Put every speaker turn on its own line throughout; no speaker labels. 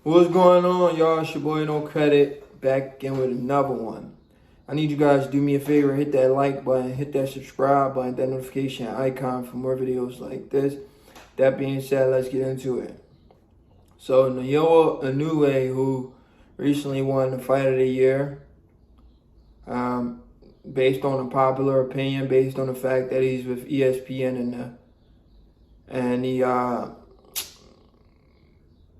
What's going on, y'all? It's your boy No Credit, back again with another one. I need you guys to do me a favor, hit that like button, hit that subscribe button, that notification icon for more videos like this. That being said, let's get into it. So NAOYA INOUE, who recently won the Fight of the Year, based on a popular opinion, based on the fact that he's with ESPN and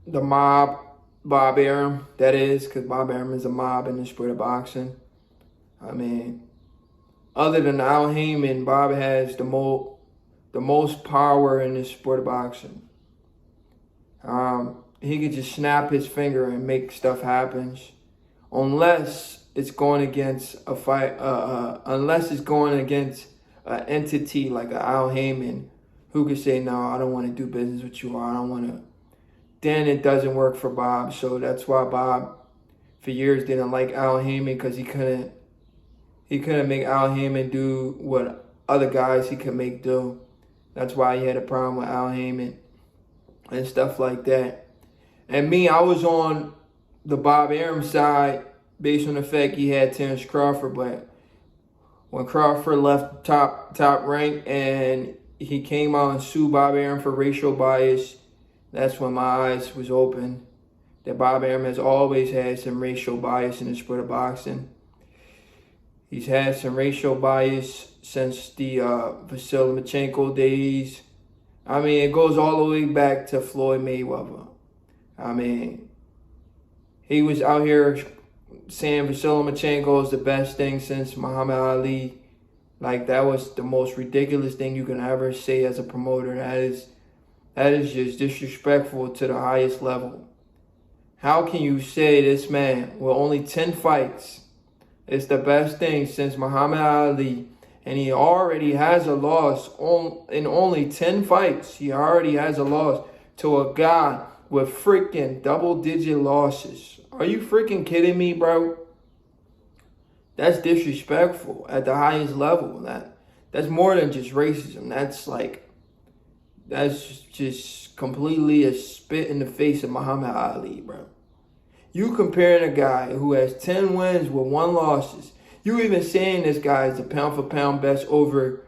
the mob, Bob Arum, that is, because Bob Arum is a mob in the sport of boxing. I mean, other than Al Heyman, Bob has the most power in the sport of boxing. He could just snap his finger and make stuff happen, unless it's going against a fight. Unless it's going against an entity like an Al Heyman, who could say, "No, I don't want to do business with you," or "I don't want to." Then it doesn't work for Bob. So that's why Bob, for years, didn't like Al Heyman, because he couldn't make Al Heyman do what other guys he could make do. That's why he had a problem with Al Heyman and stuff like that. And me, I was on the Bob Arum side based on the fact he had Terrence Crawford. But when Crawford left top rank and he came out and sued Bob Arum for racial bias, that's when my eyes was open that Bob Arum has always had some racial bias in the sport of boxing. He's had some racial bias since the Vasily Lomachenko days. I mean, it goes all the way back to Floyd Mayweather. I mean, he was out here saying Vasily Lomachenko is the best thing since Muhammad Ali. Like, that was the most ridiculous thing you can ever say as a promoter. That is just disrespectful to the highest level. How can you say this man with only 10 fights is the best thing since Muhammad Ali, and he already has a loss in only 10 fights? He already has a loss to a guy with freaking double-digit losses. Are you freaking kidding me, bro? That's disrespectful at the highest level. That's more than just racism. That's just completely a spit in the face of Muhammad Ali, bro. You comparing a guy who has 10 wins with 1 losses. You even saying this guy is the pound-for-pound best over,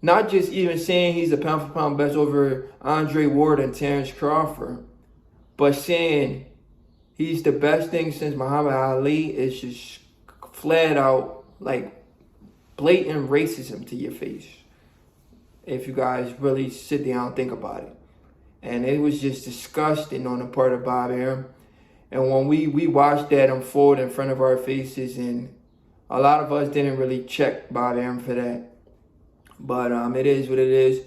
not just even saying he's the pound-for-pound best over Andre Ward and Terrence Crawford, but saying he's the best thing since Muhammad Ali is just flat out, like, blatant racism to your face, if you guys really sit down and think about it. And it was just disgusting on the part of Bob Arum. And when we watched that unfold in front of our faces, and a lot of us didn't really check Bob Arum for that. But it is what it is.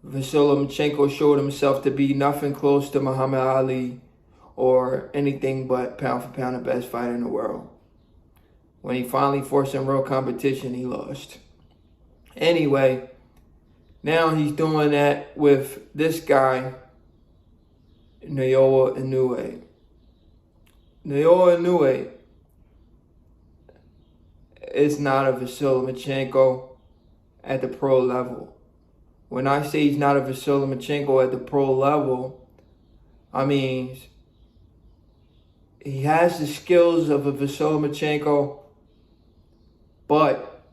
Vasily Lomachenko showed himself to be nothing close to Muhammad Ali or anything but pound for pound the best fighter in the world. When he finally forced some real competition, he lost. Anyway, now he's doing that with this guy, NAOYA INOUE. NAOYA INOUE is not a Vasily Lomachenko at the pro level. When I say he's not a Vasily Lomachenko at the pro level, I mean he has the skills of a Vasily Lomachenko, but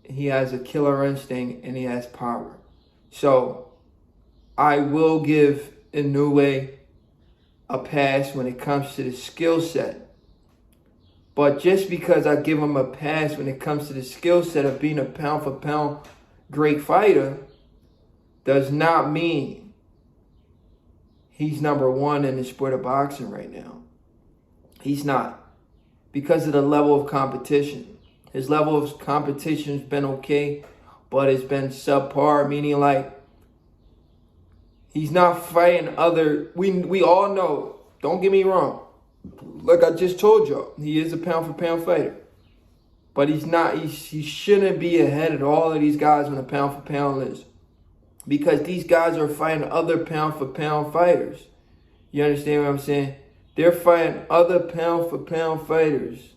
he has a killer instinct and he has power. So I will give INOUE a pass when it comes to the skill set. But just because I give him a pass when it comes to the skill set of being a pound-for-pound great fighter does not mean he's number 1 in the sport of boxing right now. He's not. Because of the level of competition. His level of competition has been okay, but it's been subpar, meaning like he's not fighting other. We all know, don't get me wrong, like I just told y'all, he is a pound for pound fighter. But he's not, he shouldn't be ahead of all of these guys on the pound for pound list. Because these guys are fighting other pound for pound fighters. You understand what I'm saying? They're fighting other pound for pound fighters.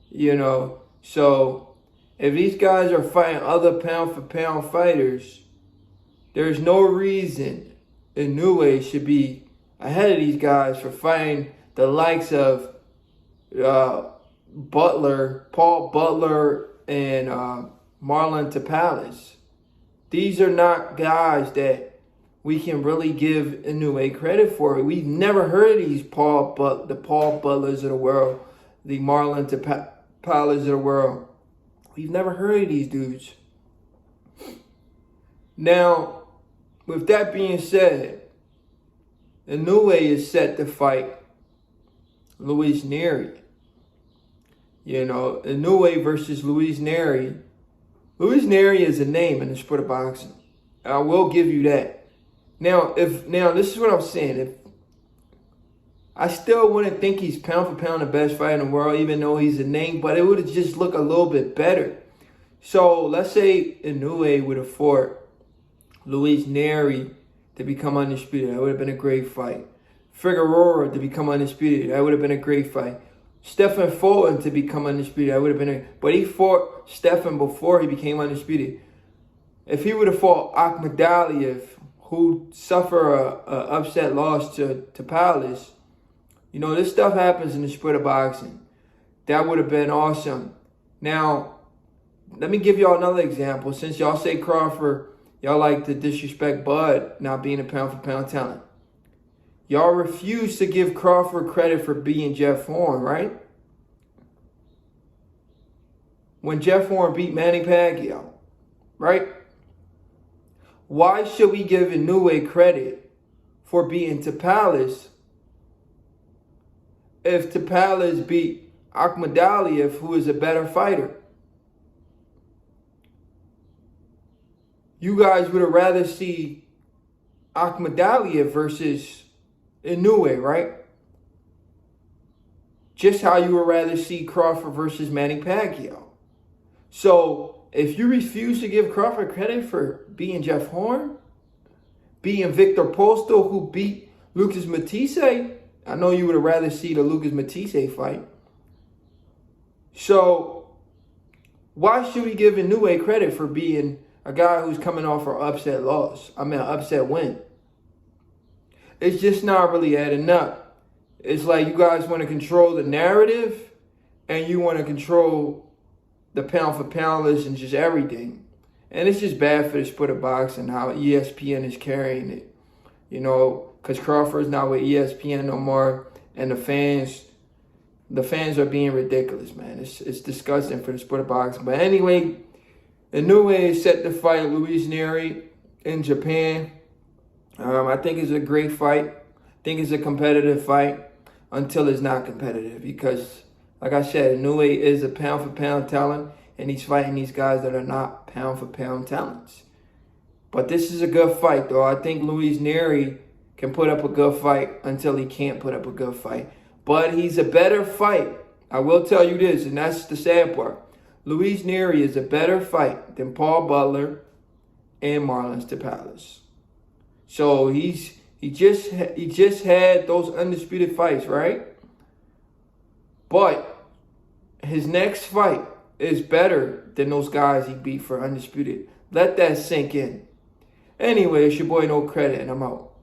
You know, so if these guys are fighting other pound for pound fighters, there's no reason INOUE should be ahead of these guys for fighting the likes of Paul Butler, and Marlon Tapales. These are not guys that we can really give INOUE credit for. We've never heard of these Paul Butlers of the world, the Marlon Tapales of the world. We've never heard of these dudes. Now, with that being said, INOUE is set to fight Luis NERY. You know, INOUE versus Luis NERY. Luis NERY is a name in the sport of boxing. I will give you that. Now, this is what I'm saying. If I still wouldn't think he's pound for pound the best fighter in the world, even though he's a name, but it would just look a little bit better. So let's say INOUE would have fought Luis NERY to become undisputed. That would have been a great fight. Figueroa to become undisputed. That would have been a great fight. Stephen Fulton to become undisputed. That would have been but he fought Stephen before he became undisputed. If he would have fought Akhmadaliev, who suffered a upset loss to Palace, you know, this stuff happens in the sport of boxing. That would have been awesome. Now, let me give y'all another example. Since y'all say Crawford, y'all like to disrespect Bud not being a pound-for-pound talent. Y'all refuse to give Crawford credit for beating Jeff Horn, right? When Jeff Horn beat Manny Pacquiao, right? Why should we give INOUE credit for beating Tapales if Tapales beat Akhmadaliev, who is a better fighter? You guys would have rather see Akhmadaliev versus INOUE, right? Just how you would rather see Crawford versus Manny Pacquiao. So, if you refuse to give Crawford credit for beating Jeff Horn, beating Victor Postol, who beat Lucas Matisse, I know you would have rather see the Lucas Matisse fight. So, why should we give INOUE credit for being a guy who's coming off an upset loss? I mean, an upset win. It's just not really adding up. It's like you guys want to control the narrative and you want to control the pound for pound list and just everything. And it's just bad for the sport of boxing, how ESPN is carrying it. You know, because Crawford's not with ESPN no more, and the fans are being ridiculous, man. It's disgusting for the sport of boxing. But anyway, INOUE is set to fight Luis NERY in Japan. I think it's a great fight. I think it's a competitive fight until it's not competitive. Because, like I said, INOUE is a pound-for-pound talent, and he's fighting these guys that are not pound-for-pound talents. But this is a good fight, though. I think Luis NERY can put up a good fight until he can't put up a good fight. But he's a better fight. I will tell you this, and that's the sad part. Luis NERY is a better fight than Paul Butler and Marlon Tapales. So he just had those undisputed fights, right? But his next fight is better than those guys he beat for undisputed. Let that sink in. Anyway, it's your boy No Credit, and I'm out.